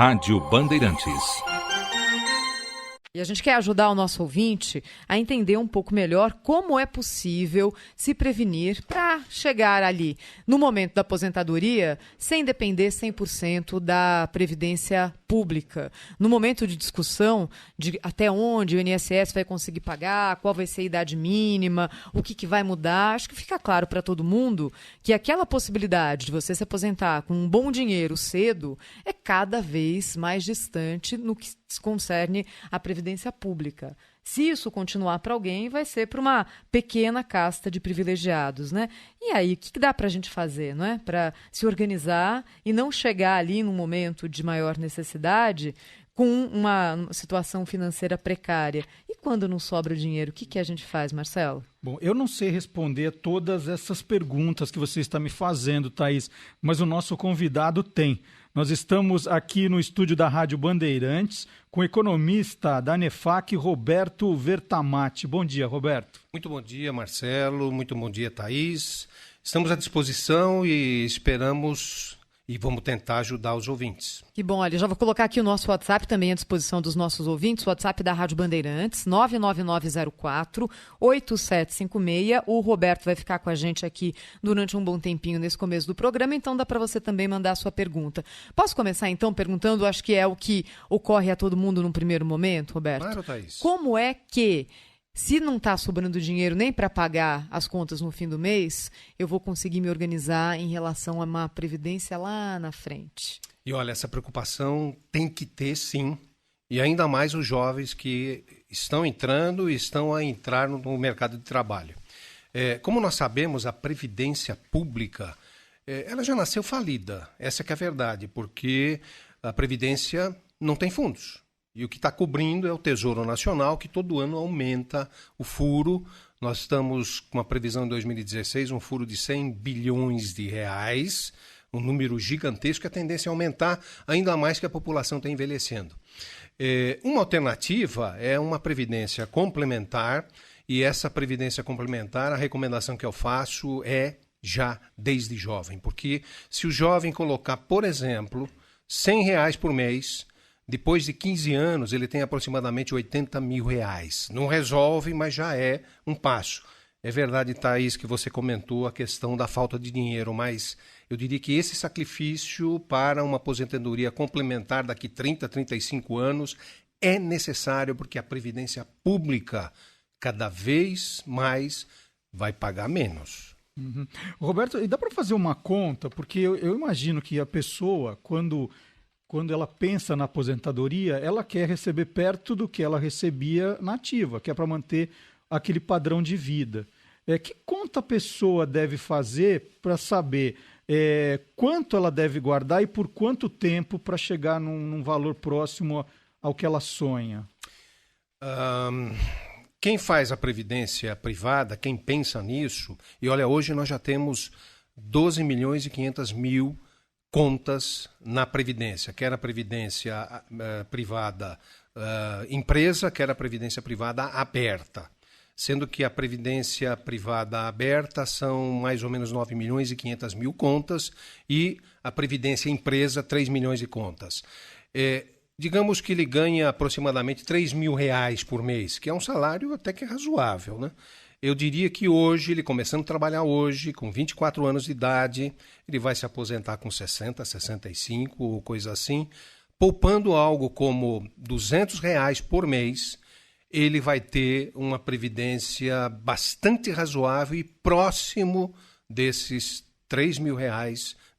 Rádio Bandeirantes. E a gente quer ajudar o nosso ouvinte a entender um pouco melhor como é possível se prevenir para chegar ali no momento da aposentadoria sem depender 100% da Previdência Pública. No momento de discussão de até onde o INSS vai conseguir pagar, qual vai ser a idade mínima, o que vai mudar, acho que fica claro para todo mundo que aquela possibilidade de você se aposentar com um bom dinheiro cedo é cada vez mais distante no que concerne a Previdência Pública. Se isso continuar para alguém, vai ser para uma pequena casta de privilegiados, né? E aí, o que dá para a gente fazer, não é? Para se organizar e não chegar ali num momento de maior necessidade com uma situação financeira precária. E quando não sobra dinheiro, o que a gente faz, Marcelo? Bom, eu não sei responder a todas essas perguntas que você está me fazendo, Thaís, mas o nosso convidado tem. Nós estamos aqui no estúdio da Rádio Bandeirantes com o economista da ANEFAC, Roberto Vertamati. Bom dia, Roberto. Muito bom dia, Marcelo. Muito bom dia, Thaís. Estamos à disposição e esperamos e vamos tentar ajudar os ouvintes. Que bom, olha, já vou colocar aqui o nosso WhatsApp também à disposição dos nossos ouvintes, o WhatsApp da Rádio Bandeirantes, 99904-8756. O Roberto vai ficar com a gente aqui durante um bom tempinho nesse começo do programa, então dá para você também mandar a sua pergunta. Posso começar então perguntando, acho que é o que ocorre a todo mundo num primeiro momento, Roberto? Claro, Thaís. Como é que, se não está sobrando dinheiro nem para pagar as contas no fim do mês, eu vou conseguir me organizar em relação a uma previdência lá na frente? E olha, essa preocupação tem que ter, sim, e ainda mais os jovens que estão entrando e estão a entrar no mercado de trabalho. Como nós sabemos, a Previdência Pública, ela já nasceu falida, essa que é a verdade, porque a Previdência não tem fundos. E o que está cobrindo é o Tesouro Nacional, que todo ano aumenta o furo. Nós estamos com uma previsão em 2016, um furo de 100 bilhões de reais, um número gigantesco, e a tendência é aumentar, ainda mais que a população está envelhecendo. Uma alternativa é uma previdência complementar, e essa previdência complementar, a recomendação que eu faço é já desde jovem, porque se o jovem colocar, por exemplo, R$100 por mês, depois de 15 anos, ele tem aproximadamente R$80 mil. Não resolve, mas já é um passo. É verdade, Thaís, que você comentou a questão da falta de dinheiro, mas eu diria que esse sacrifício para uma aposentadoria complementar daqui 30, 35 anos é necessário, porque a Previdência Pública cada vez mais vai pagar menos. Uhum. Roberto, e dá para fazer uma conta? Porque eu imagino que a pessoa, quando ela pensa na aposentadoria, ela quer receber perto do que ela recebia na ativa, que é para manter aquele padrão de vida. Que conta a pessoa deve fazer para saber quanto ela deve guardar e por quanto tempo para chegar num valor próximo ao que ela sonha? Quem faz a previdência privada, quem pensa nisso, e olha, hoje nós já temos 12 milhões e 500 mil contas na Previdência, quer a Previdência privada empresa, quer a Previdência privada aberta, sendo que a Previdência privada aberta são mais ou menos 9 milhões e 500 mil contas e a Previdência empresa 3 milhões de contas. Digamos que ele ganha aproximadamente R$3 mil por mês, que é um salário até que razoável, né? Eu diria que hoje, ele começando a trabalhar hoje, com 24 anos de idade, ele vai se aposentar com 60, 65 ou coisa assim, poupando algo como R$200 por mês, ele vai ter uma previdência bastante razoável e próximo desses R$3 mil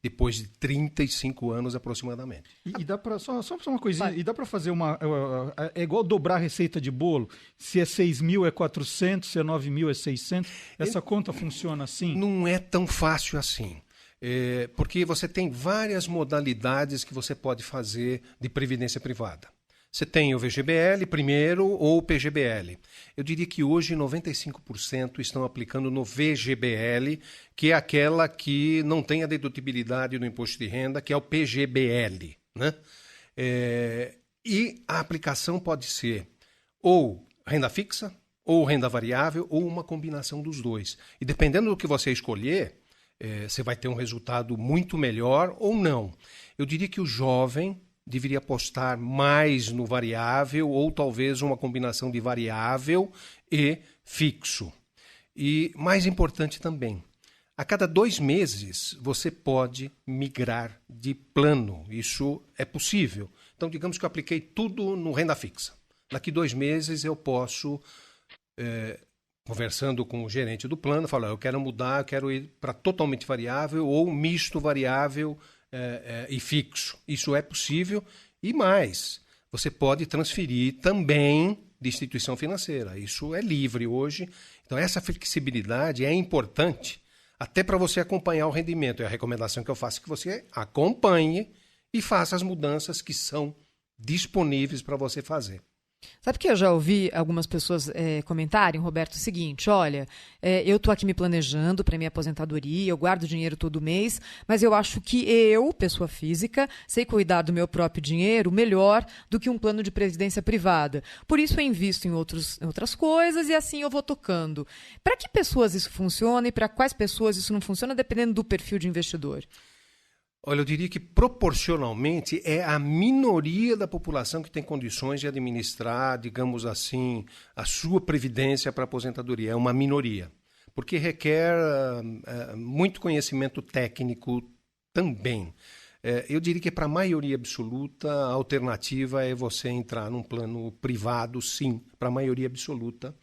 depois de 35 anos aproximadamente. E dá para só uma coisinha, e dá para fazer é igual dobrar a receita de bolo, se é 6 mil é 400, se é 9 mil é 600, essa conta funciona assim? Não é tão fácil assim, porque você tem várias modalidades que você pode fazer de previdência privada. Você tem o VGBL primeiro ou o PGBL. Eu diria que hoje 95% estão aplicando no VGBL, que é aquela que não tem a dedutibilidade do imposto de renda, que é o PGBL, né? E a aplicação pode ser ou renda fixa, ou renda variável, ou uma combinação dos dois. E dependendo do que você escolher, você vai ter um resultado muito melhor ou não. Eu diria que o jovem deveria apostar mais no variável ou talvez uma combinação de variável e fixo. E mais importante também, a cada 2 meses você pode migrar de plano. Isso é possível. Então, digamos que eu apliquei tudo no renda fixa. Daqui 2 meses eu posso, conversando com o gerente do plano, falar, eu quero mudar, eu quero ir para totalmente variável ou misto variável e fixo. Isso é possível. E mais, você pode transferir também de instituição financeira. Isso é livre hoje. Então, essa flexibilidade é importante até para você acompanhar o rendimento. É a recomendação que eu faço, que você acompanhe e faça as mudanças que são disponíveis para você fazer. Sabe que eu já ouvi algumas pessoas comentarem, Roberto, o seguinte, olha, eu estou aqui me planejando para minha aposentadoria, eu guardo dinheiro todo mês, mas eu acho que eu, pessoa física, sei cuidar do meu próprio dinheiro melhor do que um plano de previdência privada. Por isso eu invisto em outras coisas e assim eu vou tocando. Para que pessoas isso funciona e para quais pessoas isso não funciona, dependendo do perfil de investidor? Olha, eu diria que proporcionalmente é a minoria da população que tem condições de administrar, digamos assim, a sua previdência para a aposentadoria. É uma minoria, porque requer muito conhecimento técnico também. Eu diria que para a maioria absoluta, a alternativa é você entrar num plano privado, sim, para a maioria absoluta.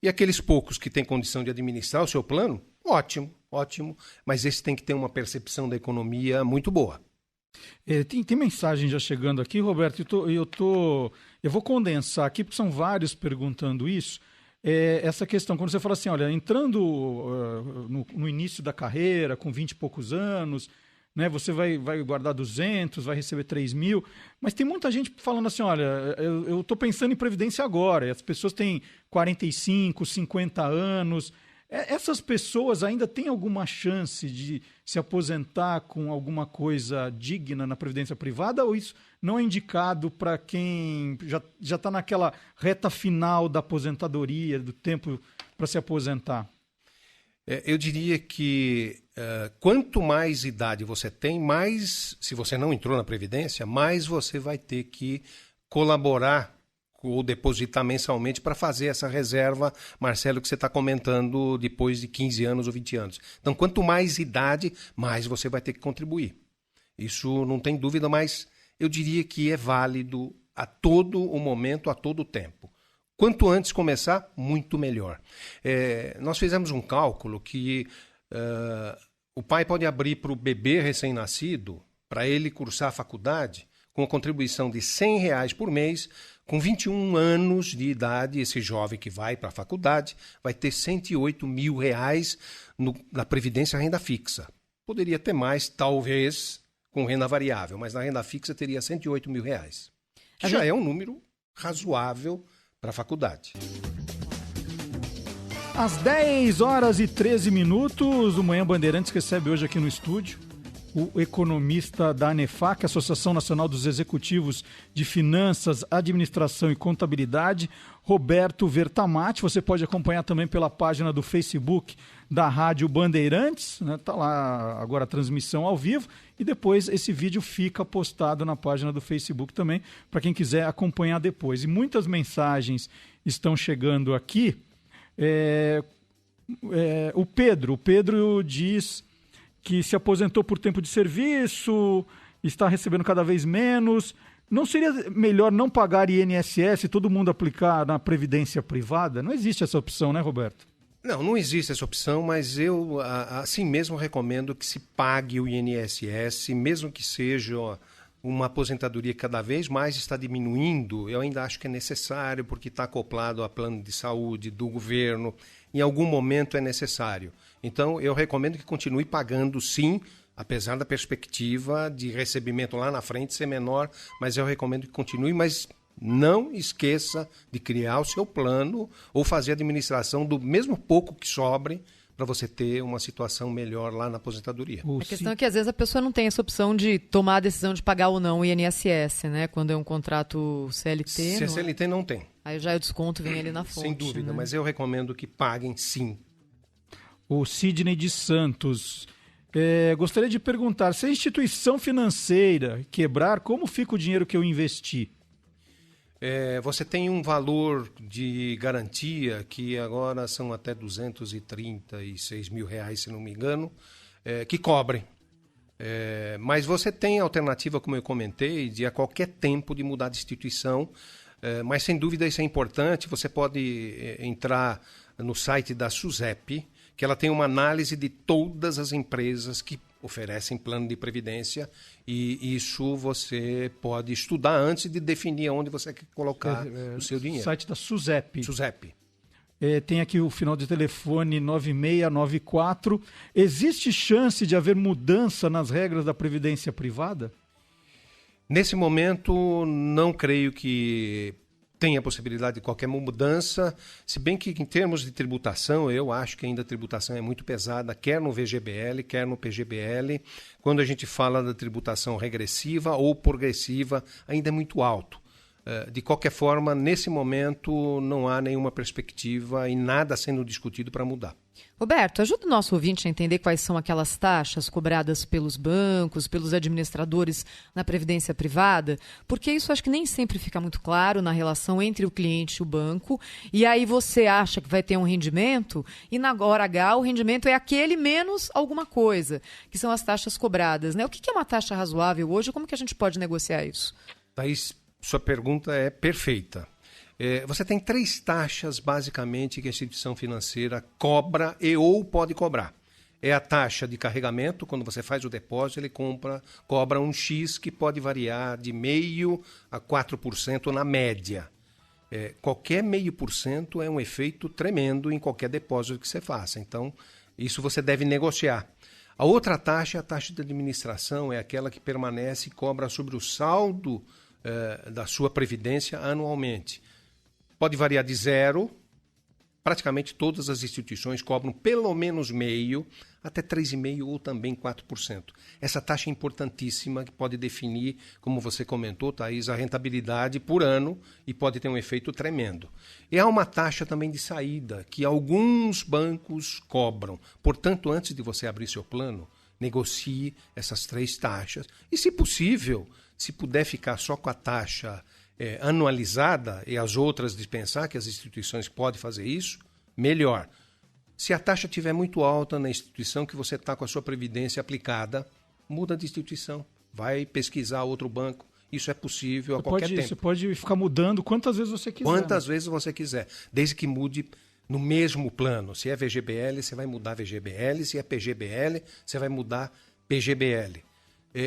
E aqueles poucos que têm condição de administrar o seu plano, ótimo, ótimo, mas esse tem que ter uma percepção da economia muito boa. Tem mensagem já chegando aqui, Roberto, eu vou condensar aqui, porque são vários perguntando isso. Essa questão, quando você fala assim, olha, entrando no início da carreira, com 20 e poucos anos, né, você vai guardar 200, vai receber 3 mil, mas tem muita gente falando assim, olha, eu estou pensando em previdência agora, e as pessoas têm 45, 50 anos. Essas pessoas ainda têm alguma chance de se aposentar com alguma coisa digna na previdência privada, ou isso não é indicado para quem já está naquela reta final da aposentadoria, do tempo para se aposentar? Eu diria que quanto mais idade você tem, mais, se você não entrou na Previdência, mais você vai ter que colaborar ou depositar mensalmente para fazer essa reserva, Marcelo, que você está comentando depois de 15 anos ou 20 anos. Então, quanto mais idade, mais você vai ter que contribuir. Isso não tem dúvida, mas eu diria que é válido a todo o momento, a todo o tempo. Quanto antes começar, muito melhor. Nós fizemos um cálculo que o pai pode abrir para o bebê recém-nascido, para ele cursar a faculdade, com a contribuição de R$100 por mês, com 21 anos de idade, esse jovem que vai para a faculdade vai ter R$108 mil na Previdência Renda Fixa. Poderia ter mais, talvez, com renda variável, mas na renda fixa teria R$108 mil. Já é um número razoável para a faculdade. Às 10h13, o Manhã Bandeirantes recebe hoje aqui no estúdio o economista da ANEFAC, Associação Nacional dos Executivos de Finanças, Administração e Contabilidade, Roberto Vertamati. Você pode acompanhar também pela página do Facebook da Rádio Bandeirantes, né? Tá lá agora a transmissão ao vivo e depois esse vídeo fica postado na página do Facebook também, para quem quiser acompanhar depois. E muitas mensagens estão chegando aqui. O Pedro diz que se aposentou por tempo de serviço, está recebendo cada vez menos. Não seria melhor não pagar INSS e todo mundo aplicar na previdência privada? Não existe essa opção, né, Roberto? Não existe essa opção, mas eu assim mesmo recomendo que se pague o INSS, mesmo que seja uma aposentadoria que cada vez mais está diminuindo. Eu ainda acho que é necessário, porque está acoplado a plano de saúde do governo. Em algum momento é necessário. Então, eu recomendo que continue pagando, sim, apesar da perspectiva de recebimento lá na frente ser menor, mas eu recomendo que continue, mas não esqueça de criar o seu plano ou fazer a administração do mesmo pouco que sobre para você ter uma situação melhor lá na aposentadoria. A questão é que às vezes a pessoa não tem essa opção de tomar a decisão de pagar ou não o INSS, né? Quando é um contrato CLT. Se é CLT, não tem. Aí já o desconto vem ali na fonte. Sem dúvida, né? Mas eu recomendo que paguem sim. O Sidney de Santos Gostaria de perguntar, se a instituição financeira quebrar, como fica o dinheiro que eu investi? Você tem um valor de garantia que agora são até R$236.000, se não me engano, que cobrem. Mas você tem a alternativa, como eu comentei, de a qualquer tempo de mudar de instituição, mas sem dúvida isso é importante. Você pode entrar no site da SUSEP, que ela tem uma análise de todas as empresas que oferecem plano de previdência, e isso você pode estudar antes de definir onde você quer colocar o seu dinheiro. Site da SUSEP. SUSEP. Tem aqui o final de telefone 9694. Existe chance de haver mudança nas regras da previdência privada? Nesse momento, não creio que tenha possibilidade de qualquer mudança, se bem que em termos de tributação, eu acho que ainda a tributação é muito pesada, quer no VGBL, quer no PGBL. Quando a gente fala da tributação regressiva ou progressiva, ainda é muito alto. De qualquer forma, nesse momento, não há nenhuma perspectiva e nada sendo discutido para mudar. Roberto, ajuda o nosso ouvinte a entender quais são aquelas taxas cobradas pelos bancos, pelos administradores na previdência privada, porque isso acho que nem sempre fica muito claro na relação entre o cliente e o banco, e aí você acha que vai ter um rendimento, e na hora H o rendimento é aquele menos alguma coisa, que são as taxas cobradas, né? O que é uma taxa razoável hoje? Como que a gente pode negociar isso? Thaís, sua pergunta é perfeita. Você tem 3 taxas, basicamente, que a instituição financeira cobra ou pode cobrar. É a taxa de carregamento, quando você faz o depósito, ele cobra um X que pode variar de 0,5% a 4% na média. Qualquer 0,5% é um efeito tremendo em qualquer depósito que você faça. Então, isso você deve negociar. A outra taxa é a taxa de administração, é aquela que permanece e cobra sobre o saldo da sua previdência anualmente. Pode variar de 0, praticamente todas as instituições cobram pelo menos 0,5% até 3,5% ou também 4%. Essa taxa é importantíssima, que pode definir, como você comentou, Thaís, a rentabilidade por ano e pode ter um efeito tremendo. E há uma taxa também de saída, que alguns bancos cobram. Portanto, antes de você abrir seu plano, negocie essas 3 taxas. E, se possível, se puder ficar só com a taxa anualizada e as outras dispensar, que as instituições podem fazer isso, melhor. Se a taxa estiver muito alta na instituição que você está com a sua previdência aplicada, muda de instituição, vai pesquisar outro banco. Isso é possível a qualquer tempo. Você pode ficar mudando quantas vezes você quiser. Quantas vezes você quiser, desde que mude no mesmo plano. Se é VGBL, você vai mudar VGBL, se é PGBL, você vai mudar PGBL.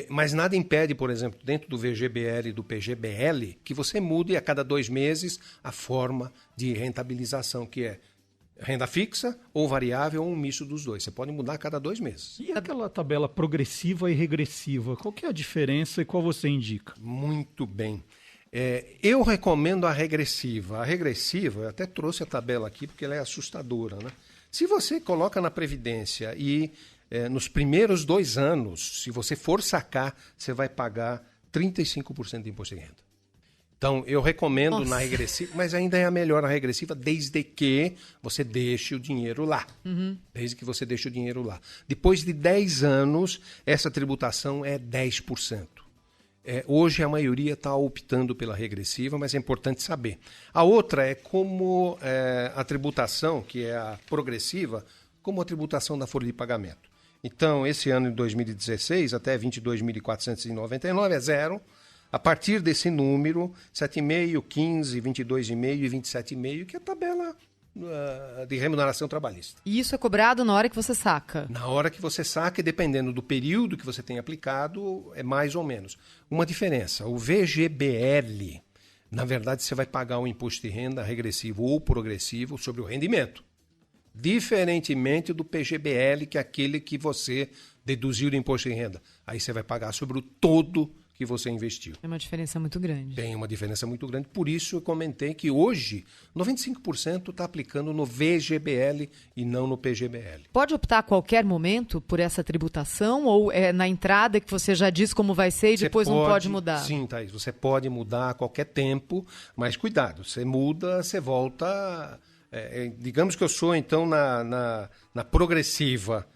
Mas nada impede, por exemplo, dentro do VGBL e do PGBL, que você mude a cada 2 meses a forma de rentabilização, que é renda fixa ou variável ou um misto dos dois. Você pode mudar a cada 2 meses. E aquela tabela progressiva e regressiva, qual que é a diferença e qual você indica? Muito bem. Eu recomendo a regressiva. A regressiva, eu até trouxe a tabela aqui porque ela é assustadora, né? Se você coloca na Previdência e nos primeiros 2 anos, se você for sacar, você vai pagar 35% de imposto de renda. Então, eu recomendo na regressiva, mas ainda é a melhor a regressiva, desde que você deixe o dinheiro lá. Uhum. Desde que você deixe o dinheiro lá. Depois de 10 anos, essa tributação é 10%. Hoje a maioria está optando pela regressiva, mas é importante saber. A outra é como a tributação, que é a progressiva, como a tributação da folha de pagamento. Então, esse ano de 2016, até 22.499 é 0. A partir desse número, 7,5, 15, 22,5 e 27,5, que é a tabela de remuneração trabalhista. E isso é cobrado na hora que você saca? Na hora que você saca, e dependendo do período que você tem aplicado, é mais ou menos. Uma diferença, o VGBL, na verdade, você vai pagar um imposto de renda regressivo ou progressivo sobre o rendimento. Diferentemente do PGBL, que é aquele que você deduziu do imposto de renda. Aí você vai pagar sobre o todo que você investiu. É uma diferença muito grande. Tem uma diferença muito grande. Por isso eu comentei que hoje 95% está aplicando no VGBL e não no PGBL. Pode optar a qualquer momento por essa tributação ou é na entrada que você já diz como vai ser e depois não pode mudar? Sim, Thaís. Você pode mudar a qualquer tempo, mas cuidado. Você muda, você volta... digamos que eu sou, então, na progressiva.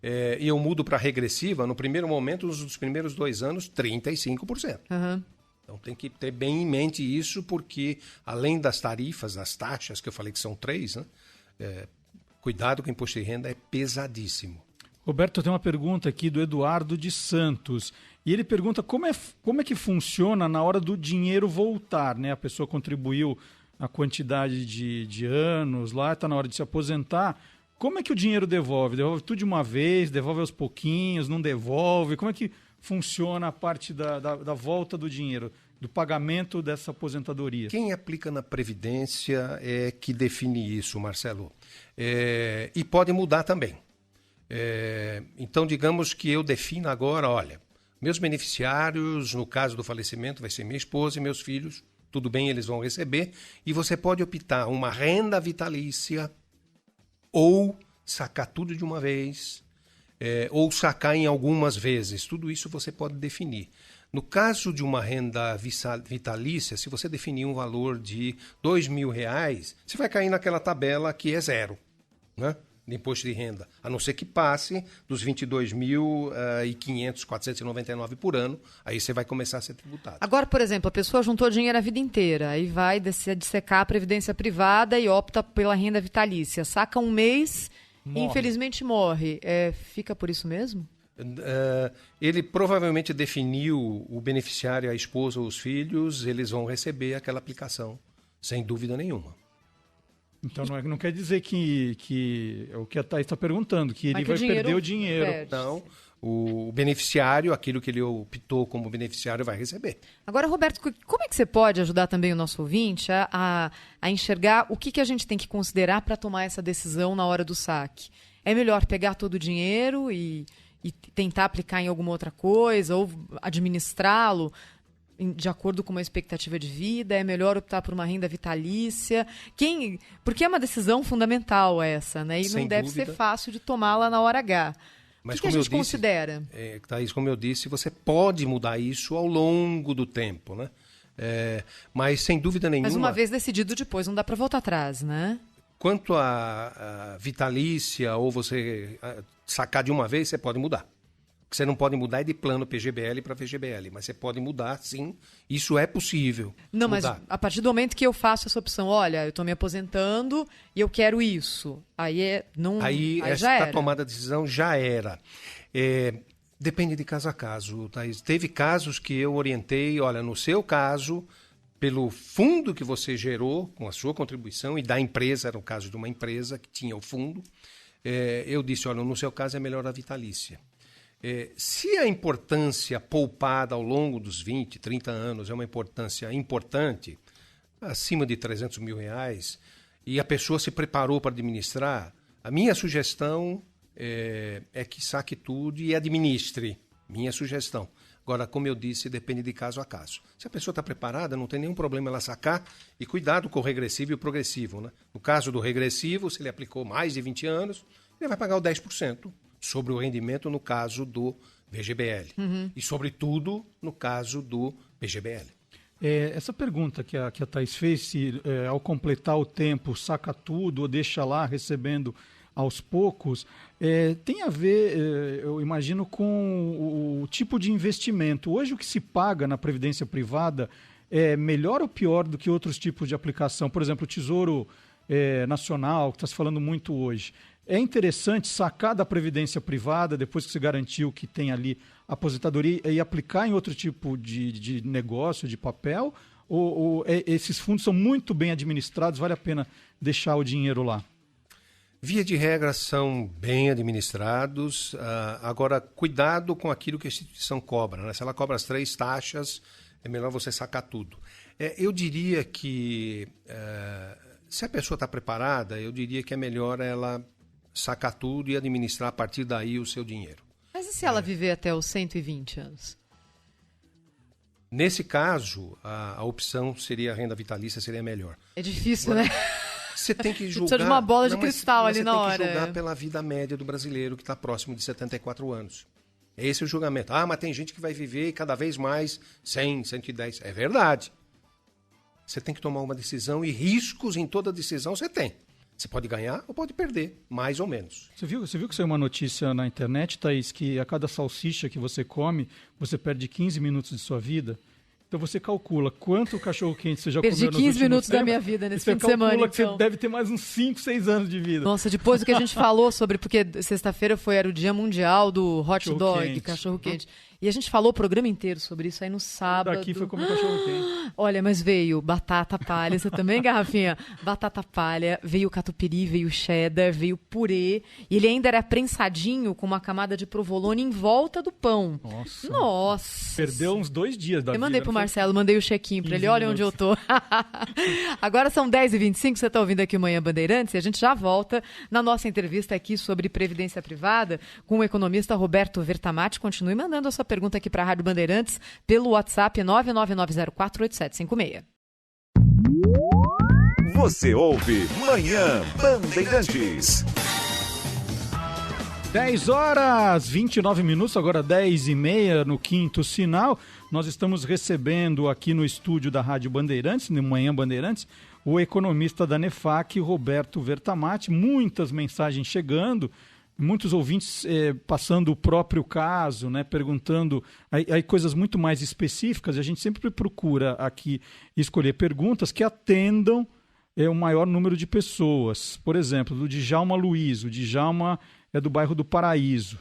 e eu mudo para regressiva, no primeiro momento, nos primeiros 2 anos, 35%. Uhum. Então tem que ter bem em mente isso, porque além das tarifas, das taxas, que eu falei que são 3, né? Cuidado com o imposto de renda é pesadíssimo. Roberto, tem uma pergunta aqui do Eduardo de Santos. E ele pergunta como é que funciona na hora do dinheiro voltar, né? A pessoa contribuiu a quantidade de anos lá, está na hora de se aposentar. Como é que o dinheiro devolve? Devolve tudo de uma vez? Devolve aos pouquinhos? Não devolve? Como é que funciona a parte da volta do dinheiro, do pagamento dessa aposentadoria? Quem aplica na Previdência é que define isso, Marcelo. E pode mudar também. Então, digamos que eu defino agora, olha, meus beneficiários, no caso do falecimento, vai ser minha esposa e meus filhos, tudo bem, eles vão receber, e você pode optar uma renda vitalícia ou sacar tudo de uma vez, ou sacar em algumas vezes. Tudo isso você pode definir. No caso de uma renda vitalícia, se você definir um valor de R$2.000, você vai cair naquela tabela que é 0, né? De imposto de renda, a não ser que passe dos 22.499 por ano, aí você vai começar a ser tributado. Agora, por exemplo, a pessoa juntou dinheiro a vida inteira, aí vai dissecar a previdência privada e opta pela renda vitalícia. Saca um mês e infelizmente morre. Fica por isso mesmo? Ele provavelmente definiu o beneficiário, a esposa ou os filhos, eles vão receber aquela aplicação, sem dúvida nenhuma. Então não quer dizer que é o que a Thaís está perguntando, que ele vai perder o dinheiro. Não, o beneficiário, aquilo que ele optou como beneficiário, vai receber. Agora, Roberto, como é que você pode ajudar também o nosso ouvinte a enxergar o que a gente tem que considerar para tomar essa decisão na hora do saque? É melhor pegar todo o dinheiro e tentar aplicar em alguma outra coisa ou administrá-lo de acordo com uma expectativa de vida? É melhor optar por uma renda vitalícia? Porque é uma decisão fundamental essa, né? E sem não deve dúvida ser fácil de tomá-la na hora H. Mas o que a gente considera? Thaís, como eu disse, você pode mudar isso ao longo do tempo, né? Mas sem dúvida nenhuma... Mas uma vez decidido depois, não dá para voltar atrás, né? Quanto a vitalícia ou você sacar de uma vez, você pode mudar. O que você não pode mudar é de plano PGBL para VGBL, mas você pode mudar, sim. Isso é possível. Não, mudar. Mas a partir do momento que eu faço essa opção, olha, eu estou me aposentando e eu quero isso, aí essa tomada de decisão já era. Depende de caso a caso, Thaís. Teve casos que eu orientei, olha, no seu caso, pelo fundo que você gerou com a sua contribuição e da empresa, era o caso de uma empresa que tinha o fundo, eu disse, olha, no seu caso é melhor a vitalícia. Se a importância poupada ao longo dos 20, 30 anos é uma importância importante, acima de R$300 mil, e a pessoa se preparou para administrar, a minha sugestão é que saque tudo e administre. Minha sugestão. Agora, como eu disse, depende de caso a caso. Se a pessoa está preparada, não tem nenhum problema ela sacar, e cuidado com o regressivo e o progressivo, né? No caso do regressivo, se ele aplicou mais de 20 anos, ele vai pagar o 10%. Sobre o rendimento no caso do VGBL. E, sobretudo, no caso do PGBL. Essa pergunta que a Thaís fez, se ao completar o tempo saca tudo ou deixa lá recebendo aos poucos, tem a ver, eu imagino, com o tipo de investimento. Hoje o que se paga na Previdência Privada é melhor ou pior do que outros tipos de aplicação? Por exemplo, o Tesouro Nacional, que está se falando muito hoje. É interessante sacar da Previdência Privada, depois que você garantiu que tem ali a aposentadoria, e aplicar em outro tipo de negócio, de papel? Ou esses fundos são muito bem administrados, vale a pena deixar o dinheiro lá? Via de regra, são bem administrados. Agora, cuidado com aquilo que a instituição cobra, né? Se ela cobra as 3 taxas, é melhor você sacar tudo. Eu diria que, se a pessoa está preparada, eu diria que é melhor ela sacar tudo e administrar a partir daí o seu dinheiro. Mas e se ela viver até os 120 anos? Nesse caso, a opção seria a renda vitalícia, seria melhor. É difícil, né? Você tem que julgar... Precisa de uma bola de cristal ali na hora. Você tem que julgar pela vida média do brasileiro, que está próximo de 74 anos. Esse é o julgamento. Mas tem gente que vai viver cada vez mais 100, 110. É verdade. Você tem que tomar uma decisão e riscos em toda decisão você tem. Você pode ganhar ou pode perder, mais ou menos. Você viu que saiu uma notícia na internet, Thaís, que a cada salsicha que você come, você perde 15 minutos de sua vida? Então você calcula quanto cachorro-quente você já comeu nos últimos tempos. Perdi 15 minutos da minha vida nesse fim de semana, Você calcula que então. você deve ter mais uns 5, 6 anos de vida. Nossa, depois do que a gente falou sobre... Porque sexta-feira era o Dia Mundial do Hot Dog, cachorro-quente. E a gente falou o programa inteiro sobre isso aí no sábado. Daqui foi comer cachorro-quente. Olha, mas veio batata palha, você também, Garrafinha? Batata palha, veio catupiry, veio cheddar, veio purê. E ele ainda era prensadinho com uma camada de provolone em volta do pão. Nossa. Perdeu uns 2 dias da vida. Eu mandei pro Marcelo, mandei o check-in pra ele, olha onde eu tô. Agora são 10h25, você tá ouvindo aqui o Manhã Bandeirantes, e a gente já volta na nossa entrevista aqui sobre previdência privada com o economista Roberto Vertamati. Continue mandando a sua pergunta aqui para a Rádio Bandeirantes pelo WhatsApp 999048756. Você ouve Manhã Bandeirantes. 10h29, agora 10h30 no quinto sinal. Nós estamos recebendo aqui no estúdio da Rádio Bandeirantes, no Manhã Bandeirantes, o economista da Nefac, Roberto Vertamati. Muitas mensagens chegando, muitos ouvintes passando o próprio caso, né, perguntando aí coisas muito mais específicas. A gente sempre procura aqui escolher perguntas que atendam o maior número de pessoas. Por exemplo, do Djalma Luiz. O Djalma é do bairro do Paraíso.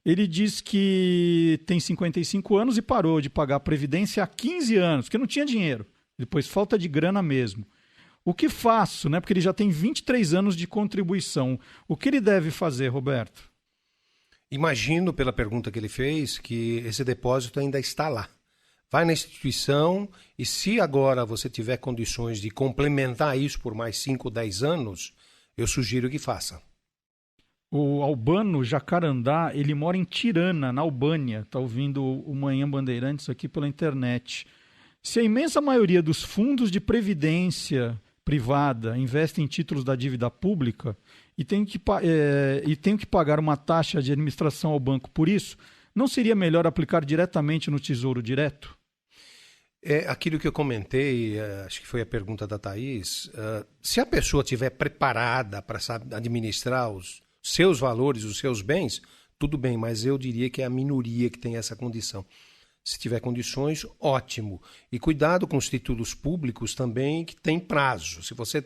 Ele diz que tem 55 anos e parou de pagar a Previdência há 15 anos, porque não tinha dinheiro. Depois, falta de grana mesmo. O que faço, né? Porque ele já tem 23 anos de contribuição. O que ele deve fazer, Roberto? Imagino, pela pergunta que ele fez, que esse depósito ainda está lá. Vai na instituição e se agora você tiver condições de complementar isso por mais 5 ou 10 anos, eu sugiro que faça. O Albano Jacarandá, ele mora em Tirana, na Albânia. Está ouvindo o Manhã Bandeirantes aqui pela internet. Se a imensa maioria dos fundos de previdência privada investe em títulos da dívida pública e tem que pagar uma taxa de administração ao banco por isso, não seria melhor aplicar diretamente no Tesouro Direto? É aquilo que eu comentei, acho que foi a pergunta da Thaís. Se a pessoa estiver preparada para administrar os seus valores, os seus bens, tudo bem, mas eu diria que é a minoria que tem essa condição. Se tiver condições, ótimo. E cuidado com os títulos públicos também, que tem prazo. Se você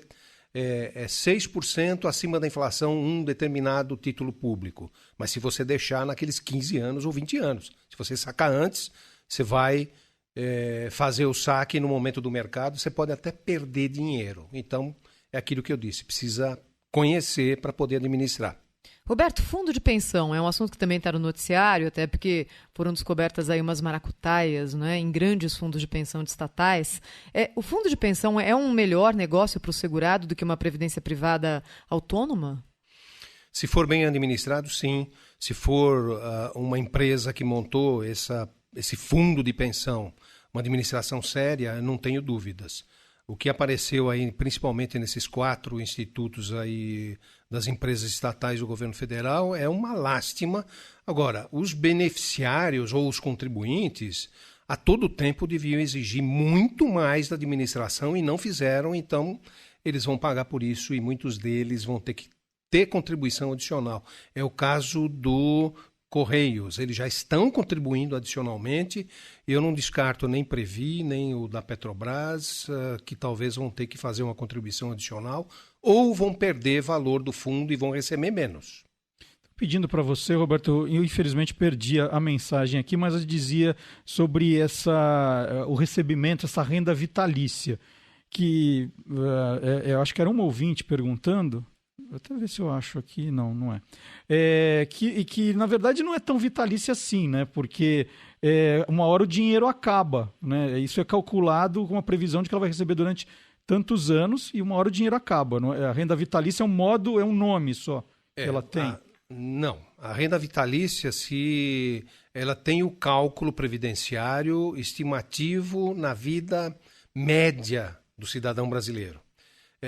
é 6% acima da inflação um determinado título público, mas se você deixar naqueles 15 anos ou 20 anos. Se você sacar antes, você vai fazer o saque no momento do mercado, você pode até perder dinheiro. Então, é aquilo que eu disse, precisa conhecer para poder administrar. Roberto, fundo de pensão é um assunto que também está no noticiário, até porque foram descobertas aí umas maracutaias, né, em grandes fundos de pensão de estatais. O fundo de pensão é um melhor negócio para o segurado do que uma previdência privada autônoma? Se for bem administrado, sim. Se for uma empresa que montou esse fundo de pensão, uma administração séria, não tenho dúvidas. O que apareceu aí, principalmente nesses 4 institutos aí das empresas estatais do governo federal, é uma lástima. Agora, os beneficiários ou os contribuintes, a todo tempo deviam exigir muito mais da administração e não fizeram, então eles vão pagar por isso e muitos deles vão ter que ter contribuição adicional. É o caso do Correios, eles já estão contribuindo adicionalmente. Eu não descarto nem Previ, nem o da Petrobras, que talvez vão ter que fazer uma contribuição adicional ou vão perder valor do fundo e vão receber menos. Pedindo para você, Roberto, eu infelizmente perdi a mensagem aqui, mas eu dizia sobre o recebimento, essa renda vitalícia, que eu acho que era um ouvinte perguntando. Vou até ver se eu acho aqui. Não é. Que na verdade não é tão vitalícia assim, né? Porque uma hora o dinheiro acaba, né? Isso é calculado com uma previsão de que ela vai receber durante tantos anos e uma hora o dinheiro acaba. Não é? A renda vitalícia é um nome só que ela tem. Não. A renda vitalícia, se ela tem o cálculo previdenciário estimativo na vida média do cidadão brasileiro.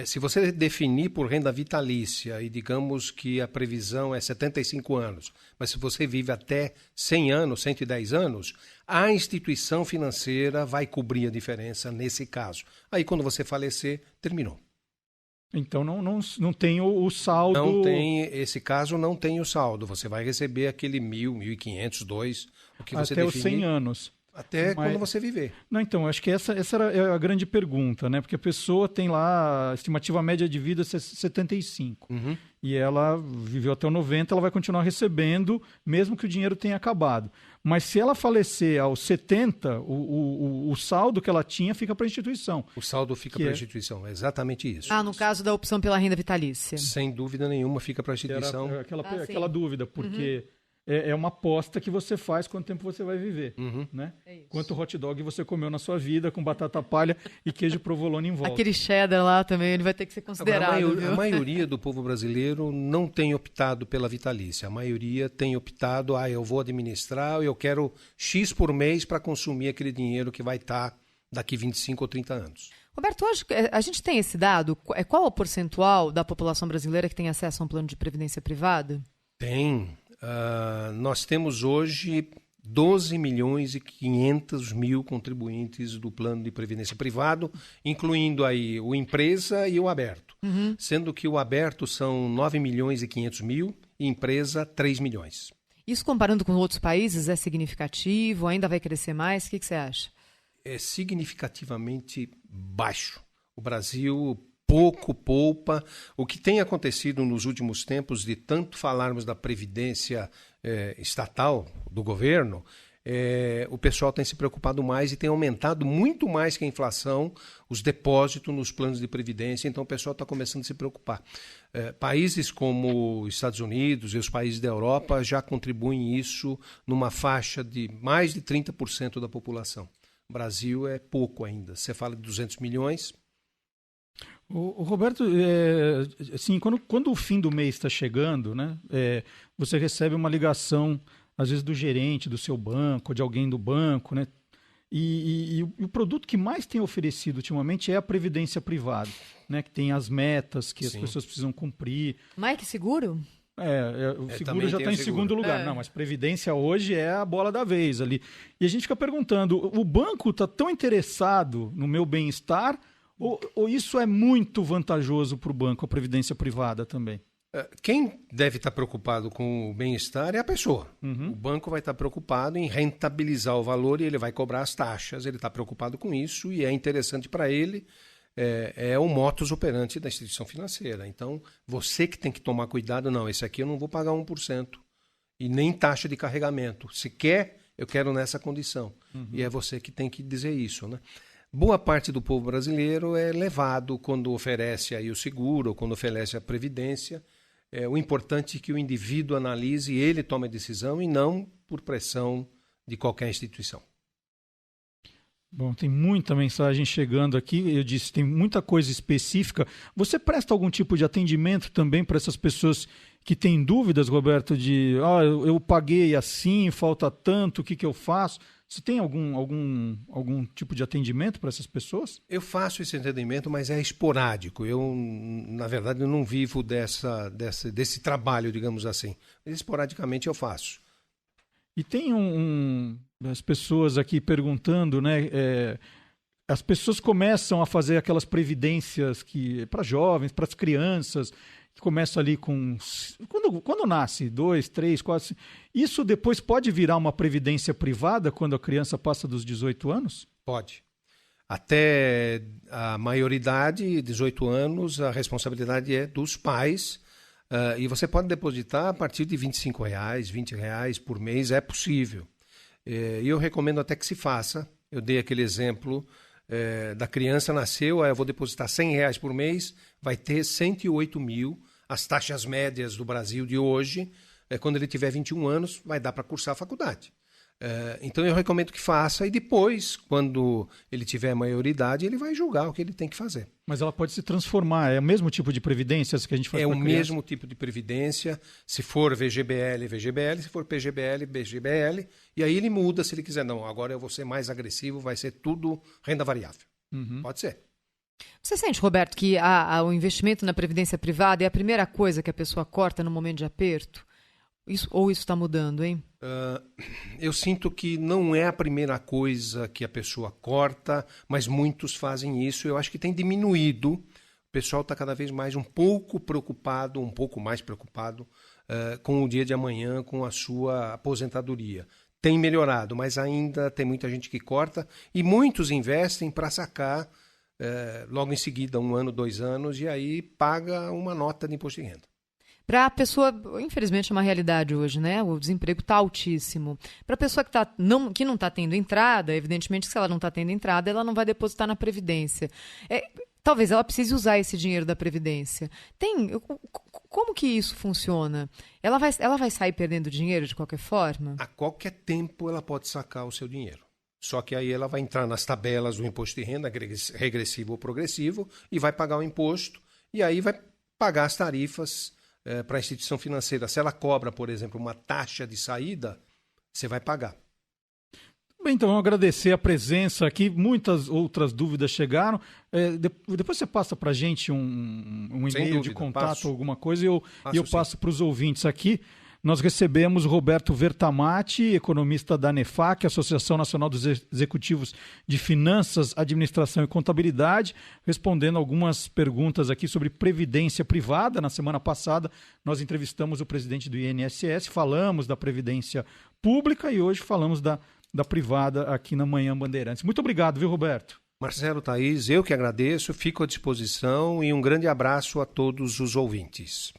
Se você definir por renda vitalícia e digamos que a previsão é 75 anos, mas se você vive até 100 anos, 110 anos, a instituição financeira vai cobrir a diferença nesse caso. Aí quando você falecer, terminou. Então não tem o saldo. Não tem, esse caso não tem o saldo. Você vai receber aquele 1.000, 1.500, 2, o que você até definir. os 100 anos. Até quando você viver. Não, então, acho que essa era a grande pergunta, né? Porque a pessoa tem lá, a estimativa média de vida é 75. Uhum. E ela viveu até o 90, ela vai continuar recebendo, mesmo que o dinheiro tenha acabado. Mas se ela falecer aos 70, o saldo que ela tinha fica para a instituição. O saldo fica para a instituição, é exatamente isso. No caso da opção pela renda vitalícia. Sem dúvida nenhuma, fica para a instituição. Era aquela dúvida, porque... É uma aposta que você faz quanto tempo você vai viver, né? Quanto hot dog você comeu na sua vida com batata palha e queijo provolone em volta. Aquele cheddar lá também, ele vai ter que ser considerado. Agora, a maioria do povo brasileiro não tem optado pela vitalícia. A maioria tem optado, eu vou administrar, eu quero X por mês para consumir aquele dinheiro que vai estar daqui 25 ou 30 anos. Roberto, hoje a gente tem esse dado? Qual é o percentual da população brasileira que tem acesso a um plano de previdência privada? Tem. Nós temos hoje 12 milhões e 500 mil contribuintes do plano de previdência privado, incluindo aí o empresa e o aberto. Sendo que o aberto são 9 milhões e 500 mil e empresa 3 milhões. Isso comparando com outros países é significativo? Ainda vai crescer mais? O que você acha? É significativamente baixo. O Brasil pouco poupa. O que tem acontecido nos últimos tempos, de tanto falarmos da previdência estatal do governo, o pessoal tem se preocupado mais e tem aumentado muito mais que a inflação os depósitos nos planos de previdência, então o pessoal está começando a se preocupar. Países como os Estados Unidos e os países da Europa já contribuem isso numa faixa de mais de 30% da população. O Brasil é pouco ainda. Você fala de 200 milhões... O Roberto, assim, quando o fim do mês está chegando, né, você recebe uma ligação, às vezes, do gerente do seu banco, de alguém do banco, né, e o produto que mais tem oferecido ultimamente é a previdência privada, né, que tem as metas que as pessoas precisam cumprir. Mais que seguro? O seguro já está em segundo lugar. Não, mas previdência hoje é a bola da vez ali. E a gente fica perguntando, o banco está tão interessado no meu bem-estar... Ou isso é muito vantajoso para o banco, a previdência privada também? Quem deve estar preocupado com o bem-estar é a pessoa. O banco vai estar preocupado em rentabilizar o valor e ele vai cobrar as taxas. Ele está preocupado com isso e é interessante para ele. É o modus operandi da instituição financeira. Então, você que tem que tomar cuidado. Não, esse aqui eu não vou pagar 1% e nem taxa de carregamento. Se quer, eu quero nessa condição. E é você que tem que dizer isso, né? Boa parte do povo brasileiro é levado quando oferece aí o seguro ou quando oferece a previdência. O importante é que o indivíduo analise e ele tome a decisão e não por pressão de qualquer instituição. Bom, tem muita mensagem chegando aqui. Eu disse, tem muita coisa específica. Você presta algum tipo de atendimento também para essas pessoas que têm dúvidas, Roberto, de eu paguei assim, falta tanto, o que eu faço? Você tem algum tipo de atendimento para essas pessoas? Eu faço esse atendimento, mas é esporádico. Eu, na verdade, eu não vivo desse trabalho, digamos assim. Esporadicamente eu faço. E tem as pessoas aqui perguntando, né? As pessoas começam a fazer aquelas previdências para jovens, para as crianças, que começam ali com... Quando nasce, 2, 3, 4... Isso depois pode virar uma previdência privada quando a criança passa dos 18 anos? Pode. Até a maioridade, 18 anos, a responsabilidade é dos pais. E você pode depositar a partir de R$25, R$20 por mês, é possível. E eu recomendo até que se faça. Eu dei aquele exemplo da criança nasceu, eu vou depositar R$100 por mês, vai ter 108 mil. As taxas médias do Brasil de hoje, quando ele tiver 21 anos, vai dar para cursar a faculdade. Então eu recomendo que faça e depois, quando ele tiver maioridade, ele vai julgar o que ele tem que fazer. Mas ela pode se transformar, é o mesmo tipo de previdência que a gente faz para criança? É o mesmo tipo de previdência, se for VGBL, VGBL, se for PGBL, PGBL, e aí ele muda se ele quiser. Não, agora eu vou ser mais agressivo, vai ser tudo renda variável. Pode ser. Você sente, Roberto, que o investimento na previdência privada é a primeira coisa que a pessoa corta no momento de aperto? Isso está mudando, hein? Eu sinto que não é a primeira coisa que a pessoa corta, mas muitos fazem isso. Eu acho que tem diminuído. O pessoal está cada vez mais um pouco mais preocupado com o dia de amanhã, com a sua aposentadoria. Tem melhorado, mas ainda tem muita gente que corta e muitos investem para sacar logo em seguida, 1 ano, 2 anos, e aí paga uma nota de imposto de renda. Para a pessoa, infelizmente é uma realidade hoje, né? O desemprego está altíssimo. Para a pessoa que não está tendo entrada, evidentemente, se ela não está tendo entrada, ela não vai depositar na Previdência. Talvez ela precise usar esse dinheiro da Previdência. Como que isso funciona? Ela vai sair perdendo dinheiro de qualquer forma? A qualquer tempo ela pode sacar o seu dinheiro. Só que aí ela vai entrar nas tabelas do imposto de renda, regressivo ou progressivo, e vai pagar o imposto, e aí vai pagar as tarifas para a instituição financeira. Se ela cobra, por exemplo, uma taxa de saída, você vai pagar. Bem, então, vamos agradecer a presença aqui. Muitas outras dúvidas chegaram. Depois você passa para a gente um e-mail de contato, alguma coisa, e eu passo para os ouvintes aqui. Nós recebemos o Roberto Vertamati, economista da ANEFAC, Associação Nacional dos Executivos de Finanças, Administração e Contabilidade, respondendo algumas perguntas aqui sobre previdência privada. Na semana passada, nós entrevistamos o presidente do INSS, falamos da previdência pública e hoje falamos da privada aqui na Manhã Bandeirantes. Muito obrigado, viu, Roberto? Marcelo, Thaís, eu que agradeço, fico à disposição e um grande abraço a todos os ouvintes.